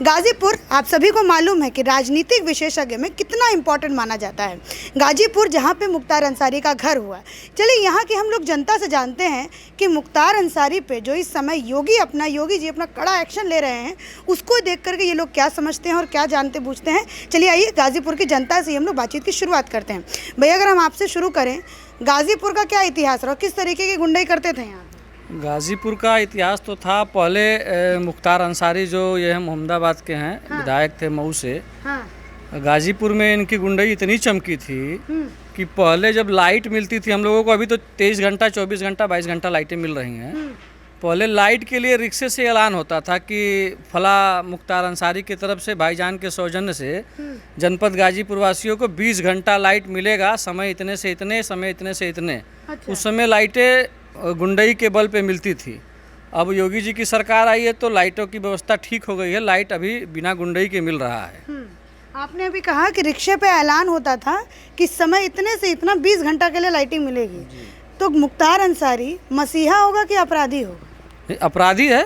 गाजीपुर आप सभी को मालूम है कि राजनीतिक विशेषज्ञ में कितना इम्पोर्टेंट माना जाता है। गाजीपुर जहां पे मुख्तार अंसारी का घर हुआ। चलिए यहाँ की हम लोग जनता से जानते हैं कि मुख्तार अंसारी पे जो इस समय योगी जी अपना कड़ा एक्शन ले रहे हैं, उसको देख करके ये लोग क्या समझते हैं और क्या जानते बूझते हैं। चलिए आइए गाजीपुर की जनता से हम लोग बातचीत की शुरुआत करते हैं। भैया अगर हम आपसे शुरू करें, गाजीपुर का क्या इतिहास रहा, किस तरीके की गुंडाई करते थे यहाँ? गाज़ीपुर का इतिहास तो था पहले। मुख्तार अंसारी जो ये हैं मोहम्मदाबाद के हैं, हाँ। विधायक थे मऊ से। हाँ। गाज़ीपुर में इनकी गुंडई इतनी चमकी थी कि पहले जब लाइट मिलती थी हम लोगों को, अभी तो 23 घंटा 24 घंटा 22 घंटा लाइटें मिल रही हैं। पहले लाइट के लिए रिक्शे से ऐलान होता था कि फला मुख्तार अंसारी की तरफ से भाईजान के सौजन्य से जनपद गाजीपुर वासियों को 20 घंटा लाइट मिलेगा, समय इतने से इतने, समय इतने से इतने। अच्छा। उस समय लाइटें गुंडई के बल पे मिलती थी। अब योगी जी की सरकार आई है तो लाइटों की व्यवस्था ठीक हो गई है, लाइट अभी बिना गुंडई के मिल रहा है। आपने अभी कहा कि रिक्शे पे ऐलान होता था कि समय इतने से इतना 20 घंटा के लिए लाइटिंग मिलेगी। तो मुख्तार अंसारी मसीहा होगा कि अपराधी होगा? अपराधी है।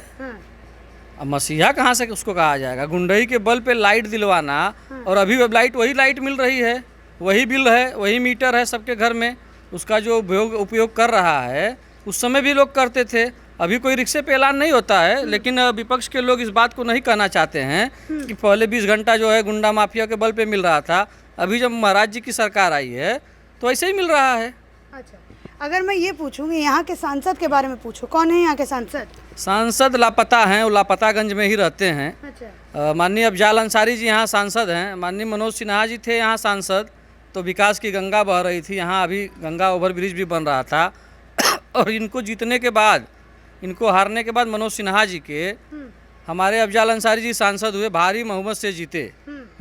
अब मसीहा कहाँ से उसको कहा जाएगा? गुंडई के बल पे लाइट दिलवाना। और अभी वही लाइट मिल रही है, वही बिल है, वही मीटर है सबके घर में। उसका जो उपयोग कर रहा है उस समय भी लोग करते थे। अभी कोई रिक्शे पे ऐलान नहीं होता है, लेकिन विपक्ष के लोग इस बात को नहीं कहना चाहते हैं कि पहले 20 घंटा जो है गुंडा माफिया के बल पे मिल रहा था, अभी जब महाराज जी की सरकार आई है तो ऐसे ही मिल रहा है। अच्छा, अगर मैं ये पूछूंगी यहाँ के सांसद के बारे में पूछूं, कौन है यहाँ के सांसद? सांसद लापता हैं, वो लापतागंज में ही रहते हैं। अच्छा। माननीय अफजाल अंसारी जी यहाँ सांसद हैं, माननीय मनोज सिन्हा जी थे यहाँ सांसद। तो विकास की गंगा बह रही थी यहाँ, अभी गंगा ओवरब्रिज भी बन रहा था। और इनको जीतने के बाद, इनको हारने के बाद मनोज सिन्हा जी के हमारे अफजाल अंसारी जी सांसद हुए, भारी बहुमत से जीते।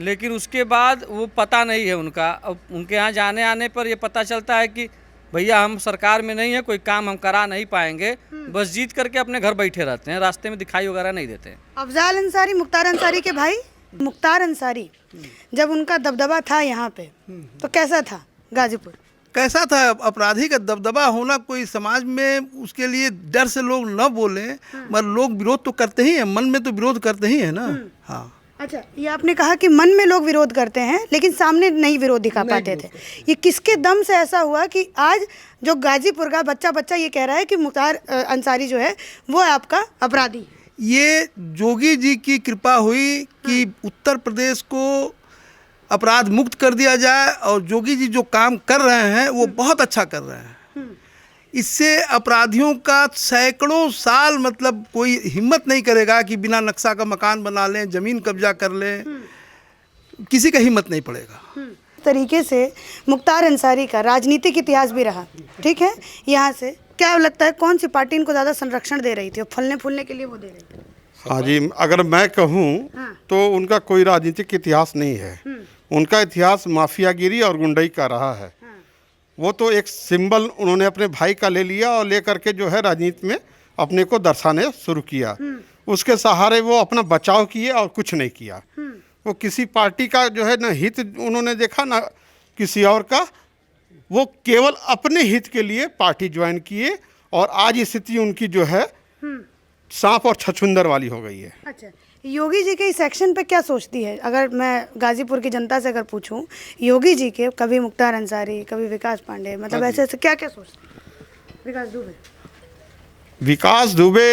लेकिन उसके बाद वो पता नहीं है उनका। अब उनके यहाँ जाने आने पर ये पता चलता है कि भैया हम सरकार में नहीं है, कोई काम हम करा नहीं पाएंगे, बस जीत करके अपने घर बैठे रहते हैं, रास्ते में दिखाई वगैरह नहीं देते हैं। अफजाल अंसारी मुख्तार अंसारी के भाई। मुख्तार अंसारी जब उनका दबदबा था यहाँ पे तो कैसा था गाजीपुर? कैसा था? अपराधी का दबदबा होना कोई समाज में, उसके लिए डर से लोग न बोले, मगर लोग विरोध तो करते ही हैं, मन में तो विरोध करते ही है ना। हाँ। अच्छा, ये आपने कहा कि मन में लोग विरोध करते हैं लेकिन सामने नहीं विरोध दिखा पाते थे। ये किसके दम से ऐसा हुआ कि आज जो गाजीपुर का बच्चा ये कह रहा है कि मुख्तार अंसारी जो है वो आपका अपराधी? ये योगी जी की कृपा हुई कि उत्तर प्रदेश को अपराध मुक्त कर दिया जाए, और योगी जी जो काम कर रहे हैं वो बहुत अच्छा कर रहे हैं। इससे अपराधियों का सैकड़ों साल, मतलब कोई हिम्मत नहीं करेगा कि बिना नक्शा का मकान बना लें, ज़मीन कब्जा कर लें, किसी का हिम्मत नहीं पड़ेगा। तरीके से मुख्तार अंसारी का राजनीतिक इतिहास भी रहा, ठीक है। यहाँ से क्या लगता है कौन सी पार्टी इनको ज़्यादा संरक्षण दे रही थी और फलने फूलने के लिए वो दे रही थी? हाँ जी, अगर मैं कहूँ तो उनका कोई राजनीतिक इतिहास नहीं है। उनका इतिहास माफियागिरी और गुंडई का रहा है। वो तो एक सिंबल उन्होंने अपने भाई का ले लिया और ले करके जो है राजनीति में अपने को दर्शाने शुरू किया। उसके सहारे वो अपना बचाव किए और कुछ नहीं किया। वो किसी पार्टी का जो है ना हित उन्होंने देखा ना किसी और का, वो केवल अपने हित के लिए पार्टी ज्वाइन किए, और आज स्थिति उनकी जो है सांप और छछुंदर वाली हो गई है। अच्छा, योगी जी के इस एक्शन पे क्या सोचती है? अगर मैं गाजीपुर की जनता से अगर पूछूं, योगी जी के कभी मुख्तार अंसारी, कभी विकास पांडे, मतलब ऐसे ऐसे क्या क्या सोचते हैं? विकास दुबे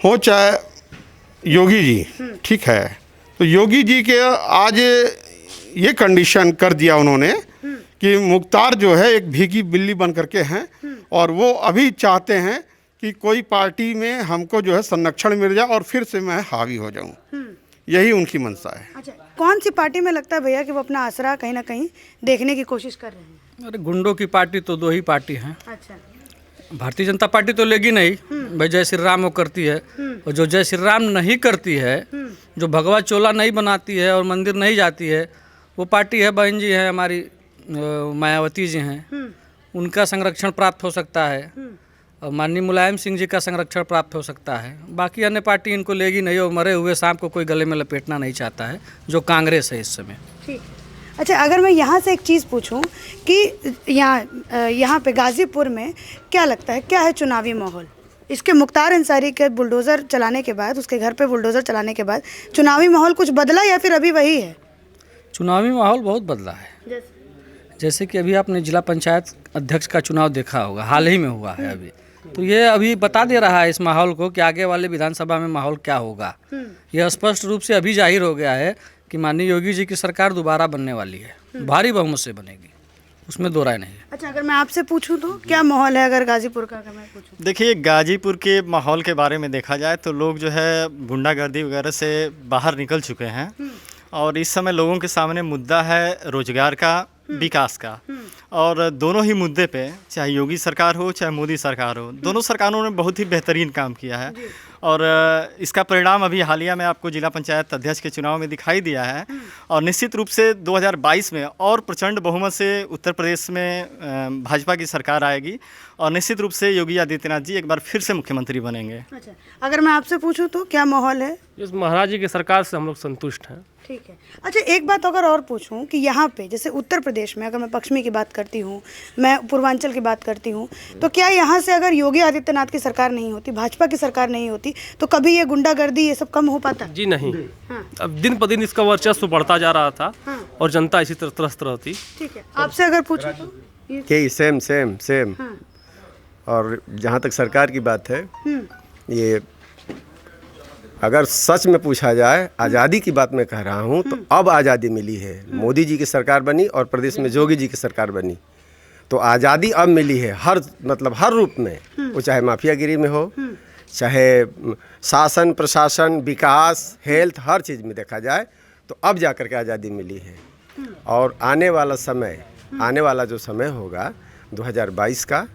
हो चाहे योगी जी, ठीक है। तो योगी जी के आज ये कंडीशन कर दिया उन्होंने कि मुख्तार जो है एक भीगी बिल्ली बन करके हैं, और वो अभी चाहते हैं कि कोई पार्टी में हमको जो है संरक्षण मिल जाए और फिर से मैं हावी हो जाऊं। यही उनकी मंशा है। अच्छा, कौन सी पार्टी में लगता है भैया कि वो अपना आसरा कहीं ना कहीं देखने की कोशिश कर रहे हैं? अरे गुंडों की पार्टी तो 2 ही पार्टी हैं। अच्छा, भारतीय जनता पार्टी तो लेगी नहीं भाई, जय श्री राम वो करती है। और जो जय श्री राम नहीं करती है, जो भगवा चोला नहीं बनाती है और मंदिर नहीं जाती है, वो पार्टी है बहन जी है हमारी मायावती जी हैं, उनका संरक्षण प्राप्त हो सकता है, और माननीय मुलायम सिंह जी का संरक्षण प्राप्त हो सकता है। बाकी अन्य पार्टी इनको लेगी नहीं, और मरे हुए सांप को कोई गले में लपेटना नहीं चाहता है, जो कांग्रेस है इस समय। ठीक। अच्छा, अगर मैं यहाँ से एक चीज़ पूछूं कि यहाँ पे गाजीपुर में क्या लगता है, क्या है चुनावी माहौल? इसके मुख्तार अंसारी के बुलडोज़र चलाने के बाद, उसके घर पे बुलडोज़र चलाने के बाद चुनावी माहौल कुछ बदला या फिर अभी वही है? चुनावी माहौल बहुत बदला है। जैसे कि अभी आपने जिला पंचायत अध्यक्ष का चुनाव देखा होगा, हाल ही में हुआ है अभी, तो ये अभी बता दे रहा है इस माहौल को कि आगे वाले विधानसभा में माहौल क्या होगा। यह स्पष्ट रूप से अभी जाहिर हो गया है कि माननीय योगी जी की सरकार दोबारा बनने वाली है, भारी बहुमत से बनेगी, उसमें दो राय नहीं है। अच्छा, अगर मैं आपसे पूछूं तो क्या माहौल है अगर गाजीपुर का, अगर मैं पूछूं? देखिए, गाजीपुर के माहौल के बारे में देखा जाए तो लोग जो है गुंडागर्दी वगैरह से बाहर निकल चुके हैं और इस समय लोगों के सामने मुद्दा है रोजगार का, विकास का। और दोनों ही मुद्दे पे, चाहे योगी सरकार हो चाहे मोदी सरकार हो, दोनों सरकारों ने बहुत ही बेहतरीन काम किया है और इसका परिणाम अभी हालिया में आपको जिला पंचायत अध्यक्ष के चुनाव में दिखाई दिया है। और निश्चित रूप से 2022 में और प्रचंड बहुमत से उत्तर प्रदेश में भाजपा की सरकार आएगी और निश्चित रूप से योगी आदित्यनाथ जी एक बार फिर से मुख्यमंत्री बनेंगे। अच्छा, अगर मैं आपसे पूछूं तो क्या माहौल है? इस महाराज जी की सरकार से हम लोग संतुष्ट हैं। ठीक है। अच्छा, एक बात अगर और पूछूं कि यहाँ पे जैसे उत्तर प्रदेश में, अगर मैं पश्चिमी की बात करती हूँ, मैं पूर्वांचल की बात करती हूँ, तो क्या यहाँ से अगर योगी आदित्यनाथ की सरकार नहीं होती, भाजपा की सरकार नहीं होती, तो कभी ये गुंडागर्दी ये सब कम हो पाता? जी नहीं। अब दिन पर दिन इसका वर्चस्व बढ़ता जा रहा था और जनता इसी तरह त्रस्त रहती। ठीक है, आपसे अगर पूछूं तो कि सेम। और जहाँ तक सरकार की बात है, ये अगर सच में पूछा जाए, आज़ादी की बात मैं कह रहा हूँ, तो अब आज़ादी मिली है। मोदी जी की सरकार बनी और प्रदेश में योगी जी की सरकार बनी, तो आज़ादी अब मिली है हर हर रूप में, वो चाहे माफियागिरी में हो, चाहे शासन प्रशासन, विकास, हेल्थ, हर चीज़ में देखा जाए तो अब जा कर के आज़ादी मिली है। और आने वाला जो समय होगा 2022 का,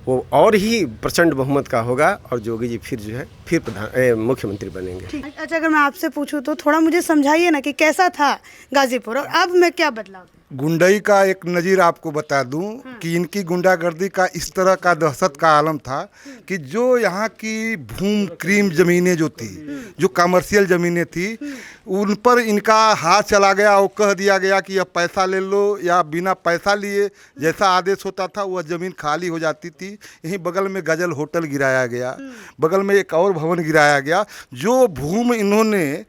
वो और ही प्रचंड बहुमत का होगा और योगी जी फिर जो है फिर मुख्यमंत्री बनेंगे। अच्छा, अगर मैं आपसे पूछूं तो थोड़ा मुझे समझाइए ना कि कैसा था गाजीपुर और अब में क्या बदलाव? गुंडई का एक नज़ीर आपको बता दूं कि इनकी गुंडागर्दी का इस तरह का दहशत का आलम था कि जो यहाँ की भूम क्रीम ज़मीनें जो थी, जो कमर्शियल ज़मीनें थी, उन पर इनका हाथ चला गया और कह दिया गया कि अब पैसा ले लो, या बिना पैसा लिए जैसा आदेश होता था वह ज़मीन खाली हो जाती थी। यहीं बगल में गजल होटल गिराया गया, बगल में एक और भवन गिराया गया। जो भूमि इन्होंने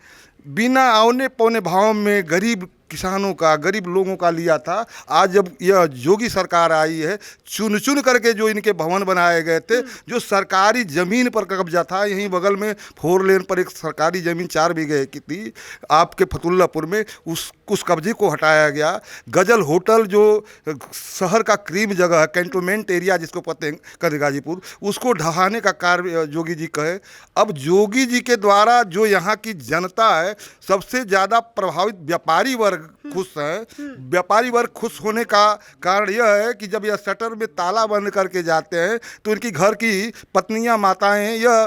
बिना औने पौने भाव में गरीब किसानों का, गरीब लोगों का लिया था, आज जब यह योगी सरकार आई है, चुन चुन करके जो इनके भवन बनाए गए थे, जो सरकारी ज़मीन पर कब्जा था, यहीं बगल में 4 लेन पर एक सरकारी ज़मीन 4 बीघे की थी आपके फतुल्लापुर में, उस कब्जे को हटाया गया। गजल होटल जो शहर का क्रीम जगह है, कैंटोनमेंट एरिया जिसको पते कर गाजीपुर, उसको ढहाने का कार्य योगी जी कहे। अब योगी जी के द्वारा जो यहाँ की जनता है, सबसे ज़्यादा प्रभावित व्यापारी वर्ग खुश है। व्यापारी वर्ग खुश होने का कारण यह है कि जब यह शटर में ताला बंद करके जाते हैं तो इनकी घर की पत्नियां, माताएं यह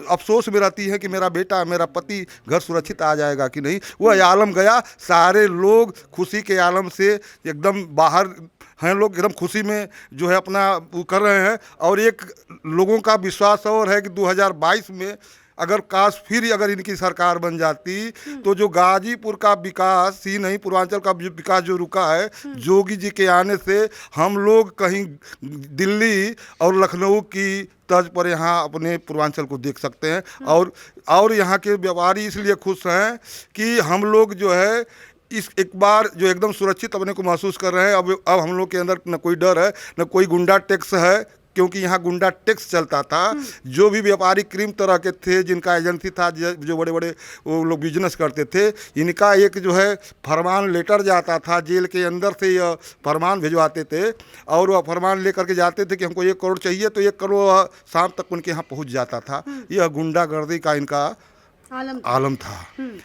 अफसोस में रहती हैं कि मेरा बेटा, मेरा पति घर सुरक्षित आ जाएगा कि नहीं। वह आलम गया, सारे लोग खुशी के आलम से एकदम बाहर हैं, लोग एकदम खुशी में जो है अपना वो कर रहे हैं। और एक लोगों का विश्वास और है कि 2022 में अगर काश फिर अगर इनकी सरकार बन जाती तो जो गाजीपुर का विकास ही नहीं, पूर्वांचल का विकास जो रुका है, योगी जी के आने से हम लोग कहीं दिल्ली और लखनऊ की तर्ज पर यहाँ अपने पूर्वांचल को देख सकते हैं। और यहाँ के व्यापारी इसलिए खुश हैं कि हम लोग जो है इस एक बार जो एकदम सुरक्षित अपने को महसूस कर रहे हैं। अब हम लोग के अंदर न कोई डर है, न कोई गुंडा टैक्स है, क्योंकि यहाँ गुंडा टैक्स चलता था। जो भी व्यापारी क्रीम तरह के थे, जिनका एजेंसी था, जो बड़े बड़े वो लोग बिजनेस करते थे, इनका एक जो है फरमान लेटर जाता था, जेल के अंदर से यह फरमान भिजवाते थे और वह फरमान लेकर के जाते थे कि हमको 1 करोड़ चाहिए, तो 1 करोड़ शाम तक उनके यहाँ पहुँच जाता था। यह गुंडागर्दी का इनका आलम था।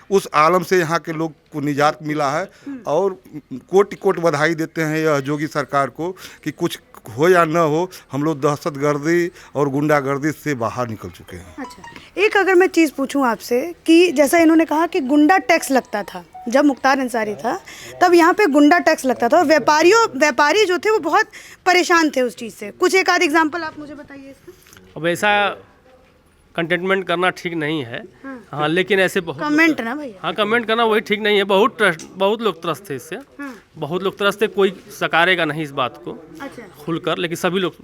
उस आलम से यहाँ के लोग को निजात मिला है और कोटि कोटि बधाई देते हैं यह योगी सरकार को कि कुछ हो या न हो, हम लोग दहशतगर्दी और गुंडागर्दी से बाहर निकल चुके हैं। अच्छा, एक अगर मैं चीज़ पूछूं आपसे कि जैसा इन्होंने कहा कि गुंडा टैक्स लगता था जब मुख्तार अंसारी था, तब यहाँ पे गुंडा टैक्स लगता था और व्यापारी जो थे वो बहुत परेशान थे उस चीज़ से। कुछ एक आध एग्जाम्पल आप मुझे बताइए इसका। अब ऐसा कंटेनमेंट करना ठीक नहीं है। हाँ, लेकिन ऐसे बहुत कमेंट ना भैया, हाँ कमेंट करना वही ठीक नहीं है। बहुत लोग त्रस्त थे इससे, बहुत लोग त्रस्त थे। कोई सकारेगा नहीं इस बात को अच्छा, खुलकर, लेकिन सभी लोग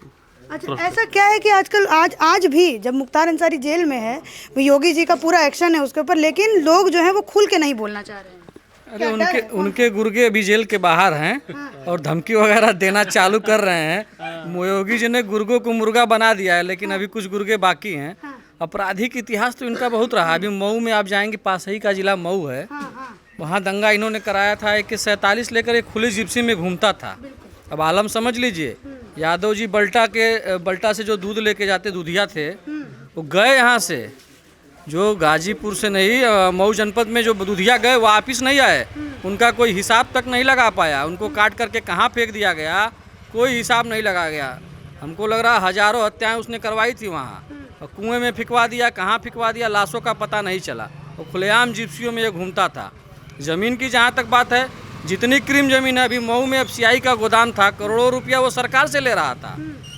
अच्छा, ऐसा क्या है कि आजकल आज भी जब मुख्तार अंसारी जेल में है, वो योगी जी का पूरा एक्शन है उसके ऊपर, लेकिन लोग जो है वो खुल के नहीं बोलना चाह रहे हैं। अरे उनके गुर्गे अभी जेल के बाहर हैं और धमकी वगैरह देना चालू कर रहे हैं। योगी जी ने गुर्गों को मुर्गा बना दिया है, लेकिन अभी कुछ गुर्गे बाकी हैं। आपराधिक इतिहास तो इनका बहुत रहा। अभी मऊ में आप जाएंगे, पास ही का जिला मऊ है, वहाँ दंगा इन्होंने कराया था। एक 47 लेकर एक खुली जिप्सी में घूमता था। अब आलम समझ लीजिए, यादव जी बल्टा से जो दूध लेके जाते दूधिया थे, वो गए यहाँ से, जो गाजीपुर से नहीं, मऊ जनपद में जो दूधिया गए वापिस नहीं आए। उनका कोई हिसाब तक नहीं लगा पाया। उनको काट करके कहाँ फेंक दिया गया, कोई हिसाब नहीं लगा गया। हमको लग रहा हजारों हत्याएं उसने करवाई थी वहाँ, और कुएं में फिकवा दिया, कहाँ फिकवा दिया, लाशों का पता नहीं चला। और खुलेआम जिप्सियों में ये घूमता था। ज़मीन की जहाँ तक बात है, जितनी क्रीम ज़मीन है, अभी मऊ में एफसीआई का गोदाम था, करोड़ों रुपया वो सरकार से ले रहा था।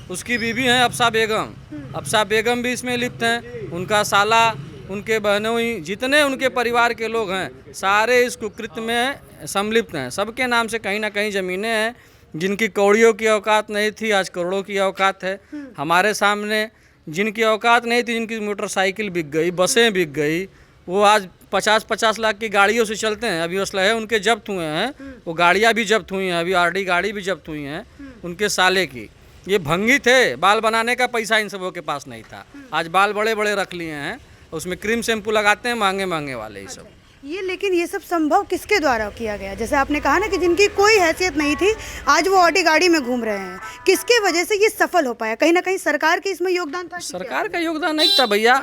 उसकी बीवी हैं अफसा बेगम भी इसमें लिप्त हैं। उनका साला, उनके बहनोई, जितने उनके परिवार के लोग हैं, सारे इस कुकृत्य में सम्मिलित हैं। सबके नाम से कहीं ना कहीं ज़मीनें हैं। जिनकी कौड़ियों की औकात नहीं थी, आज करोड़ों की औकात है। हमारे सामने जिनकी औकात नहीं थी, जिनकी मोटरसाइकिल बिक गई, बसें बिक गई, वो आज 50-50 लाख की गाड़ियों से चलते हैं। अभी असलहे उनके जब्त हुए हैं, वो गाड़ियाँ भी जब्त हुई हैं। अभी आरडी गाड़ी भी जब्त हुई हैं उनके साले की। ये भंगी थे, बाल बनाने का पैसा इन सबों के पास नहीं था। आज बाल बड़े बड़े रख लिए हैं, उसमें क्रीम शैम्पू लगाते हैं महंगे वाले ये सब। ये लेकिन ये सब संभव किसके द्वारा किया गया? जैसे आपने कहा ना कि जिनकी कोई हैसियत नहीं थी, आज वो ऑडी गाड़ी में घूम रहे हैं। किसके वजह से ये सफल हो पाया? कहीं ना कहीं सरकार की इसमें योगदान था? सरकार का योगदान नहीं था भैया।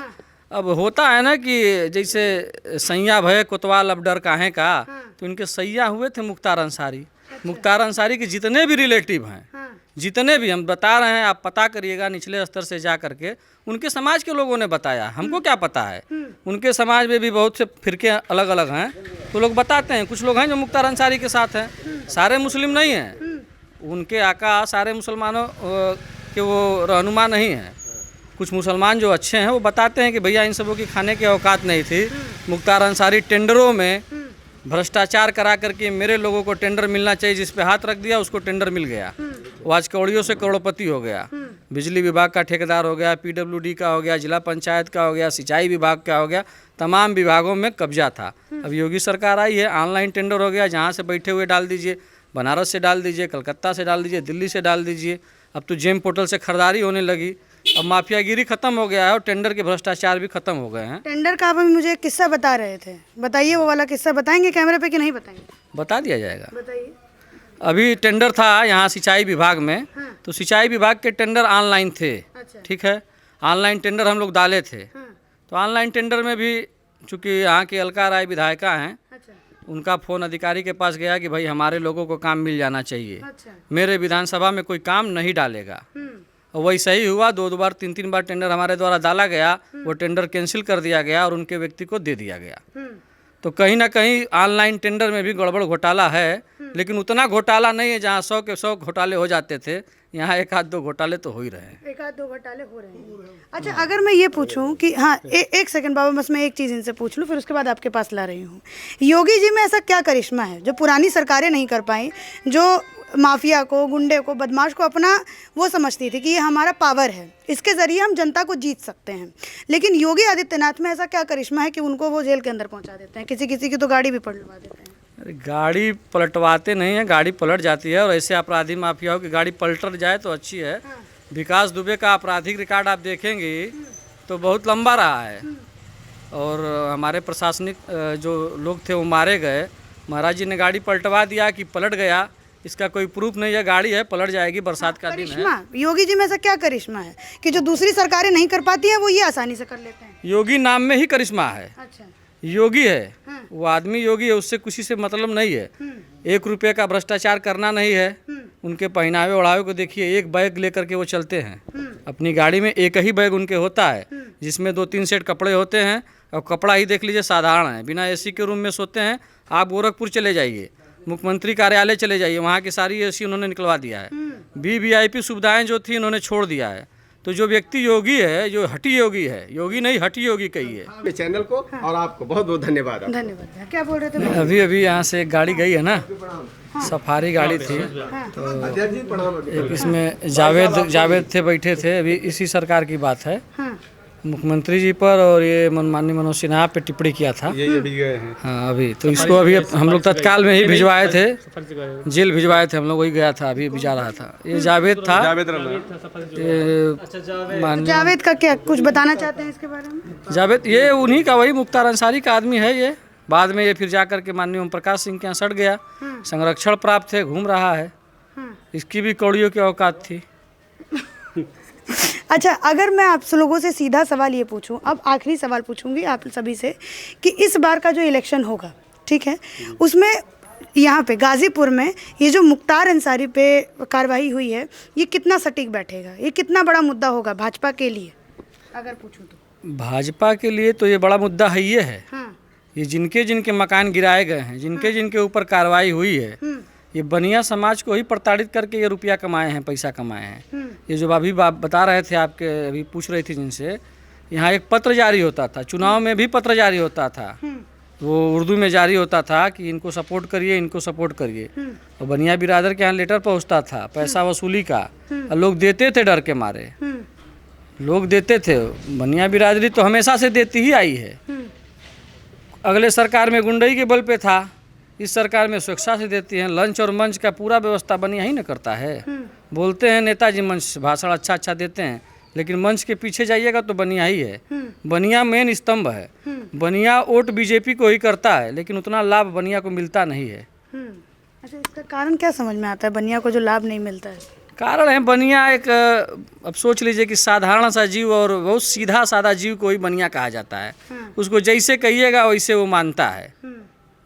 अब होता है ना कि जैसे सैया भय कोतवाल अब डर काहे का, तो इनके सैया हुए थे मुख्तार अंसारी। मुख्तार अंसारी के जितने भी रिलेटिव हैं, जितने भी, हम बता रहे हैं, आप पता करिएगा निचले स्तर से जा करके। उनके समाज के लोगों ने बताया, हमको क्या पता है। उनके समाज में भी बहुत से फिरके अलग अलग हैं, तो लोग बताते हैं। कुछ लोग हैं जो मुख्तार अंसारी के साथ हैं, सारे मुस्लिम नहीं हैं। उनके आका सारे मुसलमानों के वो रहनुमा नहीं हैं। कुछ मुसलमान जो अच्छे हैं वो बताते हैं कि भैया इन सबों की खाने की औकात नहीं थी। मुख्तार अंसारी टेंडरों में भ्रष्टाचार करा करके मेरे लोगों को टेंडर मिलना चाहिए, जिस पे हाथ रख दिया उसको टेंडर मिल गया। वो आज कौड़ियों से करोड़पति हो गया। बिजली विभाग का ठेकेदार हो गया, पीडब्ल्यूडी का हो गया, जिला पंचायत का हो गया, सिंचाई विभाग का हो गया, तमाम विभागों में कब्जा था। अब योगी सरकार आई है, ऑनलाइन टेंडर हो गया, जहाँ से बैठे हुए डाल दीजिए, बनारस से डाल दीजिए, कलकत्ता से डाल दीजिए, दिल्ली से डाल दीजिए। अब तो जेम पोर्टल से खरीदारी होने लगी। अब माफियागिरी खत्म हो गया है और टेंडर के भ्रष्टाचार भी खत्म हो गए हैं। टेंडर का आप अभी मुझे एक किस्सा बता रहे थे, बताइए वो वाला किस्सा। बताएंगे कैमरे पे कि नहीं बताएंगे? बता दिया जाएगा। बताइए। अभी टेंडर था यहाँ सिंचाई विभाग में, तो सिंचाई विभाग के टेंडर ऑनलाइन थे। ठीक है, ऑनलाइन टेंडर हम लोग डाले थे। तो ऑनलाइन टेंडर में भी चूँकि यहाँ की अलका राय विधायिका हैं, उनका फ़ोन अधिकारी के पास गया कि भाई हमारे लोगों को काम मिल जाना चाहिए, मेरे विधानसभा में कोई काम नहीं डालेगा। और वही सही हुआ। 2 बार 3 बार टेंडर हमारे द्वारा डाला गया, वो टेंडर कैंसिल कर दिया गया और उनके व्यक्ति को दे दिया गया। तो कहीं ना कहीं ऑनलाइन टेंडर में भी गड़बड़ घोटाला है, लेकिन उतना घोटाला नहीं है। जहाँ 100 के 100 घोटाले हो जाते थे, यहाँ 1-2 घोटाले तो हो ही रहे हैं। 1-2 घोटाले हो रहे हैं। अच्छा, अगर मैं ये पूछूं कि हाँ, एक सेकंड बाबा, बस मैं एक चीज़ इनसे पूछ लूँ, फिर उसके बाद आपके पास ला रही हूँ। योगी जी में ऐसा क्या करिश्मा है जो पुरानी सरकारें नहीं कर पाई, जो माफिया को, गुंडे को, बदमाश को अपना वो समझती थी कि ये हमारा पावर है, इसके ज़रिए हम जनता को जीत सकते हैं। लेकिन योगी आदित्यनाथ में ऐसा क्या करिश्मा है कि उनको वो जेल के अंदर पहुंचा देते हैं? किसी किसी की तो गाड़ी भी पलटवा देते हैं। अरे गाड़ी पलटवाते नहीं है, गाड़ी पलट जाती है। और ऐसे अपराधी माफियाओं की गाड़ी पलट जाए तो अच्छी है। विकास दुबे का आपराधिक रिकॉर्ड आप देखेंगे तो बहुत लंबा रहा है। और हमारे प्रशासनिक जो लोग थे वो मारे गए। महाराज जी ने गाड़ी पलटवा दिया कि पलट गया, इसका कोई प्रूफ नहीं है। गाड़ी है, पलट जाएगी, बरसात का दिन है। योगी जी में ऐसा क्या करिश्मा है कि जो दूसरी सरकारें नहीं कर पाती हैं वो ये आसानी से कर लेते हैं? योगी नाम में ही करिश्मा है। अच्छा, योगी है, वो आदमी योगी है, उससे किसी से मतलब नहीं है। 1 रुपये का भ्रष्टाचार करना नहीं है। उनके पहनावे ओढ़ावे को देखिए, एक बैग लेकर के वो चलते हैं। अपनी गाड़ी में एक ही बैग उनके होता है, जिसमें 2-3 सेट कपड़े होते हैं। और कपड़ा ही देख लीजिए साधारण है, बिना एसी के रूम में सोते हैं। आप गोरखपुर चले जाइए, मुख्यमंत्री कार्यालय चले जाइए, वहाँ की सारी एसी उन्होंने निकलवा दिया है। वीवीआईपी सुविधाएं जो थी उन्होंने छोड़ दिया है। तो जो व्यक्ति योगी है, जो हठी योगी है, योगी नहीं हठी योगी कही है। मेरे चैनल को और आपको बहुत बहुत धन्यवाद। धन्यवाद भैया। क्या बोल रहे थे भैया? अभी यहाँ से एक गाड़ी गई है ना, सफारी गाड़ी थी, तो एक इसमें जावेद थे, बैठे थे। अभी इसी सरकार की बात है, मुख्यमंत्री जी पर और ये माननीय मनोज सिन्हा पे टिप्पणी किया था। ये अभी गए हैं। हाँ, अभी तो इसको अभी हम लोग तत्काल में ही भिजवाए थे, जेल भिजवाए थे हम लोग, वही गया था, अभी जा रहा था। ये जावेद था, जावेद का क्या कुछ बताना चाहते हैं इसके बारे में? जावेद ये उन्हीं का, वही मुख्तार अंसारी का आदमी है। ये बाद में ये फिर जा कर के माननीय ओम प्रकाश सिंह के यहाँ सट गया, संरक्षण प्राप्त है, घूम रहा है। इसकी भी कौड़ियों की औकात थी। अच्छा, अगर मैं आप लोगों से सीधा सवाल ये पूछूं, अब आखिरी सवाल पूछूंगी आप सभी से कि इस बार का जो इलेक्शन होगा, ठीक है, उसमें यहाँ पे गाजीपुर में ये जो मुख्तार अंसारी पे कार्रवाई हुई है, ये कितना सटीक बैठेगा? ये कितना बड़ा मुद्दा होगा भाजपा के लिए अगर पूछूं तो? भाजपा के लिए तो ये बड़ा मुद्दा है, ये है। हाँ। ये जिनके जिनके मकान गिराए गए हैं, जिनके जिनके ऊपर कार्रवाई हुई है, ये बनिया समाज को ही प्रताड़ित करके ये रुपया कमाए हैं, पैसा कमाए हैं। ये जो अभी बता रहे थे, आपके अभी पूछ रही थी जिनसे, यहाँ एक पत्र जारी होता था, चुनाव में भी पत्र जारी होता था, वो उर्दू में जारी होता था कि इनको सपोर्ट करिए, इनको सपोर्ट करिए। और बनिया बिरादर के यहाँ लेटर पहुँचता था पैसा वसूली का, और लोग देते थे डर के मारे, लोग देते थे। बनिया बिरादरी तो हमेशा से देती ही आई है। अगले सरकार में गुंडई के बल पे था, इस सरकार में स्वेच्छा से देती हैं। लंच और मंच का पूरा व्यवस्था बनिया ही न करता है। बोलते हैं नेताजी मंच भाषण अच्छा अच्छा देते हैं, लेकिन मंच के पीछे जाइएगा तो बनिया ही है। बनिया मेन स्तंभ है। बनिया वोट बीजेपी को ही करता है, लेकिन उतना लाभ बनिया को मिलता नहीं है। अच्छा, इसका कारण क्या समझ में आता है बनिया को जो लाभ नहीं मिलता है? कारण है, बनिया एक, अब सोच लीजिए कि साधारण सा जीव और बहुत सीधा साधा जीव को ही बनिया कहा जाता है। उसको जैसे कहिएगा वैसे वो मानता है।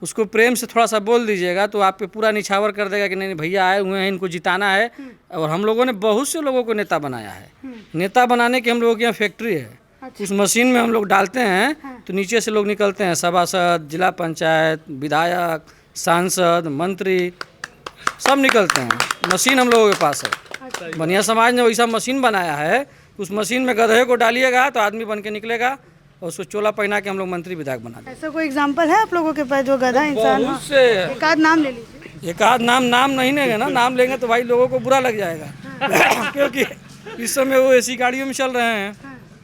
उसको प्रेम से थोड़ा सा बोल दीजिएगा तो आप पे पूरा निछावर कर देगा कि नहीं भैया आए हुए हैं, इनको जिताना है। और हम लोगों ने बहुत से लोगों को नेता बनाया है। नेता बनाने की हम लोगों की यहाँ फैक्ट्री है। उस मशीन में हम लोग डालते हैं तो नीचे से लोग निकलते हैं, सभासद, जिला पंचायत, विधायक, सांसद, मंत्री, सब निकलते हैं। मशीन हम लोगों के पास है। बनिया समाज ने वैसा मशीन बनाया है, उस मशीन में गधे को डालिएगा तो आदमी बन के निकलेगा, और उसको चोला पहना के हम लोग मंत्री विधायक बना दें। ऐसा कोई एग्जाम्पल है आप लोगों के पास जो गधा इंसान हो? उससे एक आध नाम ले लीजिए। एक आध नाम नहीं लेंगे ना, नाम लेंगे तो भाई लोगों को बुरा लग जाएगा। क्योंकि इस समय वो ऐसी गाड़ियों में चल रहे हैं।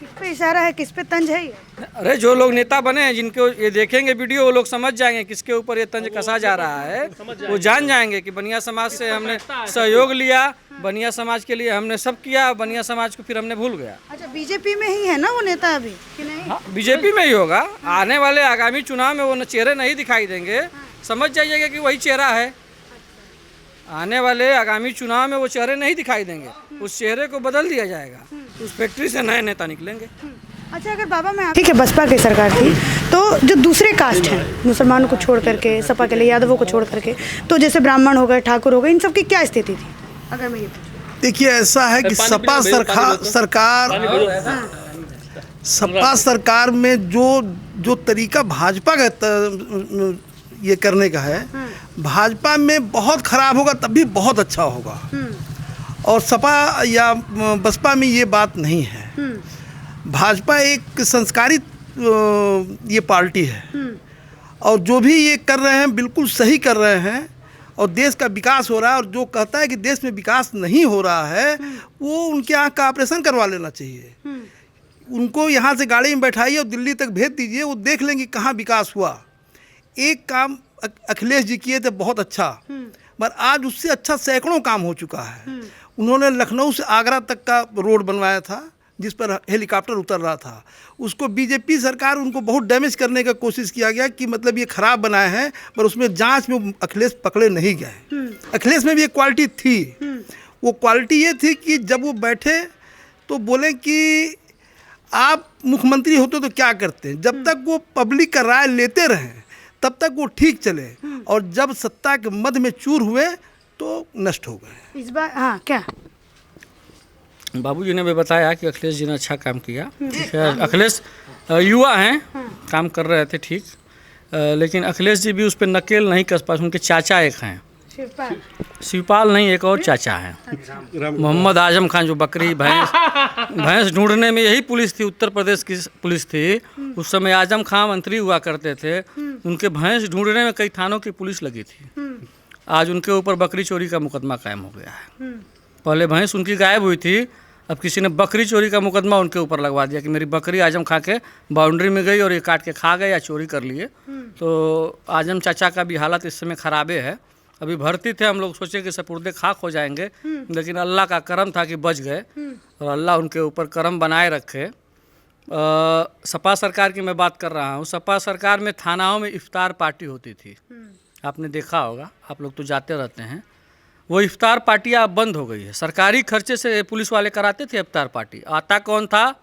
किस पे इशारा है, किस पे तंज है ये? अरे जो लोग नेता बने हैं, जिनको ये देखेंगे वीडियो, वो लोग समझ जाएंगे किसके ऊपर ये तंज कसा जा रहा है। वो जान जाएंगे कि बनिया समाज से हमने सहयोग लिया, बनिया समाज के लिए हमने सब किया, बनिया समाज को फिर हमने भूल गया। अच्छा, बीजेपी में ही है ना वो नेता अभी कि नहीं? हाँ, बीजेपी में ही होगा। आने वाले आगामी चुनाव में वो चेहरे नहीं दिखाई देंगे, समझ जाइएगा कि वही चेहरा है। आने वाले आगामी चुनाव में वो चेहरे नहीं दिखाई देंगे, उस चेहरे को बदल दिया जाएगा। उस फैक्ट्री से नए नेता निकलेंगे। अच्छा, अगर बाबा मैं ठीक है, बसपा की सरकार थी तो जो दूसरे कास्ट हैं, मुसलमानों को छोड़ करके, सपा के लिए यादवों को छोड़ करके, तो जैसे ब्राह्मण हो गए, ठाकुर हो गए, इन सब की क्या स्थिति थी अगर मैं ये पूछूं? देखिए, ऐसा है कि सपा सरकार में जो तरीका भाजपा का ये करने का है, भाजपा में बहुत खराब होगा तब भी बहुत अच्छा होगा, और सपा या बसपा में ये बात नहीं है। भाजपा एक संस्कारित ये पार्टी है, और जो भी ये कर रहे हैं बिल्कुल सही कर रहे हैं, और देश का विकास हो रहा है। और जो कहता है कि देश में विकास नहीं हो रहा है, वो उनके आँख का ऑपरेशन करवा लेना चाहिए। उनको यहाँ से गाड़ी में बैठाइए और दिल्ली तक भेज दीजिए, वो देख लेंगे कहाँ विकास हुआ। एक काम अखिलेश जी किए थे बहुत अच्छा, पर आज उससे अच्छा सैकड़ों काम हो चुका है। उन्होंने लखनऊ से आगरा तक का रोड बनवाया था, जिस पर हेलीकॉप्टर उतर रहा था। उसको बीजेपी सरकार, उनको बहुत डैमेज करने का कोशिश किया गया कि मतलब ये खराब बनाए हैं, पर उसमें जांच में अखिलेश पकड़े नहीं गए। अखिलेश में भी एक क्वालिटी थी। वो क्वालिटी ये थी कि जब वो बैठे तो बोले कि आप मुख्यमंत्री होते तो क्या करते। जब तक वो पब्लिक का राय लेते रहे तब तक वो ठीक चले, और जब सत्ता के मद में चूर हुए तो नष्ट हो गए। इस बार हाँ क्या बाबूजी ने भी बताया कि अखिलेश जी ने अच्छा काम किया। अखिलेश युवा हैं, काम कर रहे थे ठीक, लेकिन अखिलेश जी भी उस पर नकेल नहीं कस पाए। उनके चाचा एक हैं, शिवपाल नहीं, एक और चाचा हैं, मोहम्मद आजम खान, जो बकरी भैंस ढूंढने में यही पुलिस थी, उत्तर प्रदेश की पुलिस थी। उस समय आजम खान मंत्री हुआ करते थे, उनके भैंस ढूंढने में कई थानों की पुलिस लगी थी। आज उनके ऊपर बकरी चोरी का मुकदमा कायम हो गया है। पहले भैंस उनकी गायब हुई थी, अब किसी ने बकरी चोरी का मुकदमा उनके ऊपर लगवा दिया कि मेरी बकरी आजम खा के बाउंड्री में गई और ये काट के खा गए या चोरी कर लिए। तो आजम चाचा का भी हालत इस समय खराबे है। अभी भर्ती थे, हम लोग सोचे कि सपुर्दे खाक हो जाएंगे, लेकिन अल्लाह का करम था कि बच गए और अल्लाह उनके ऊपर करम बनाए रखे। सपा सरकार की मैं बात कर रहा हूँ। सपा सरकार में थानाओं में इफ्तार पार्टी होती थी, आपने देखा होगा, आप लोग तो जाते रहते हैं। वो इफ्तार पार्टी अब बंद हो गई है। सरकारी खर्चे से पुलिस वाले कराते थे इफ्तार पार्टी। आता कौन था?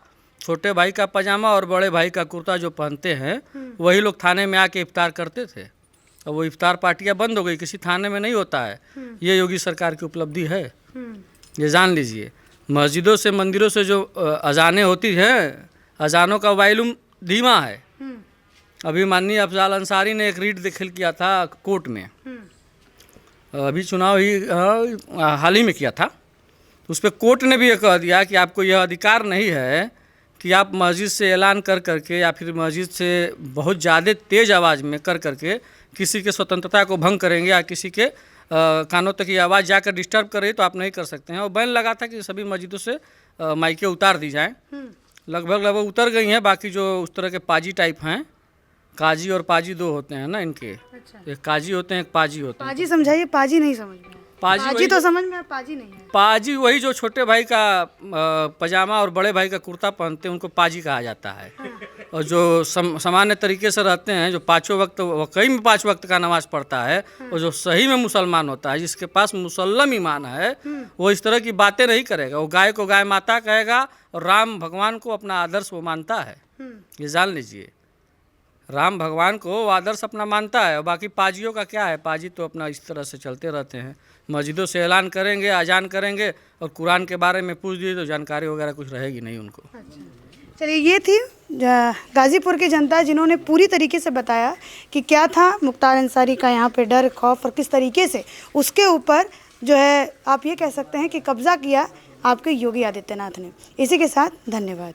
छोटे भाई का पजामा और बड़े भाई का कुर्ता जो पहनते हैं वही लोग थाने में आके इफ्तार करते थे। अब वो इफ्तार पार्टियाँ बंद हो गई, किसी थाने में नहीं होता है। ये योगी सरकार की उपलब्धि है, ये जान लीजिए। मस्जिदों से मंदिरों से जो अजानें होती हैं, अजानों का वॉल्यूम धीमा है। अभी माननीय अफजाल अंसारी ने एक रीट दाखिल किया था कोर्ट में, अभी चुनाव ही हाल ही में किया था। उस पर कोर्ट ने भी ये कह दिया कि आपको यह अधिकार नहीं है कि आप मस्जिद से ऐलान कर करके या फिर मस्जिद से बहुत ज़्यादा तेज़ आवाज़ में कर करके किसी के स्वतंत्रता को भंग करेंगे या किसी के कानों तक ये आवाज़ जाकर डिस्टर्ब करे तो आप नहीं कर सकते हैं। और बैन लगा था कि सभी मस्जिदों से माइकें उतार दी जाएँ। लगभग उतर गई हैं। बाकी जो उस तरह के पाजी टाइप हैं, काजी और पाजी दो होते हैं ना इनके। एक काजी होते हैं, एक पाजी होते हैं। पाजी समझाइए, पाजी नहीं समझ में। पाजी तो समझ में, पाजी नहीं है। पाजी वही जो छोटे भाई का पजामा और बड़े भाई का कुर्ता पहनते हैं, उनको पाजी कहा जाता है। और जो सामान्य तरीके से रहते हैं, जो पाँचों वक्त, वाकई में 5 वक्त का नमाज पढ़ता है और जो सही में मुसलमान होता है, जिसके पास मुसल्लम ईमान है, वो इस तरह की बातें नहीं करेगा। वो गाय को गाय माता कहेगा और राम भगवान को अपना आदर्श वो मानता है। ये जान लीजिए, राम भगवान को वो आदर्श अपना मानता है। और बाकी पाजियों का क्या है? पाजी तो अपना इस तरह से चलते रहते हैं, मस्जिदों से ऐलान करेंगे, अजान करेंगे और कुरान के बारे में पूछ दिए तो जानकारी वगैरह कुछ रहेगी नहीं उनको। चलिए, ये थी गाज़ीपुर की जनता जिन्होंने पूरी तरीके से बताया कि क्या था मुख्तार अंसारी का यहाँ पे डर, खौफ और किस तरीके से उसके ऊपर जो है आप ये कह सकते हैं कि कब्ज़ा किया आपके योगी आदित्यनाथ ने। इसी के साथ धन्यवाद।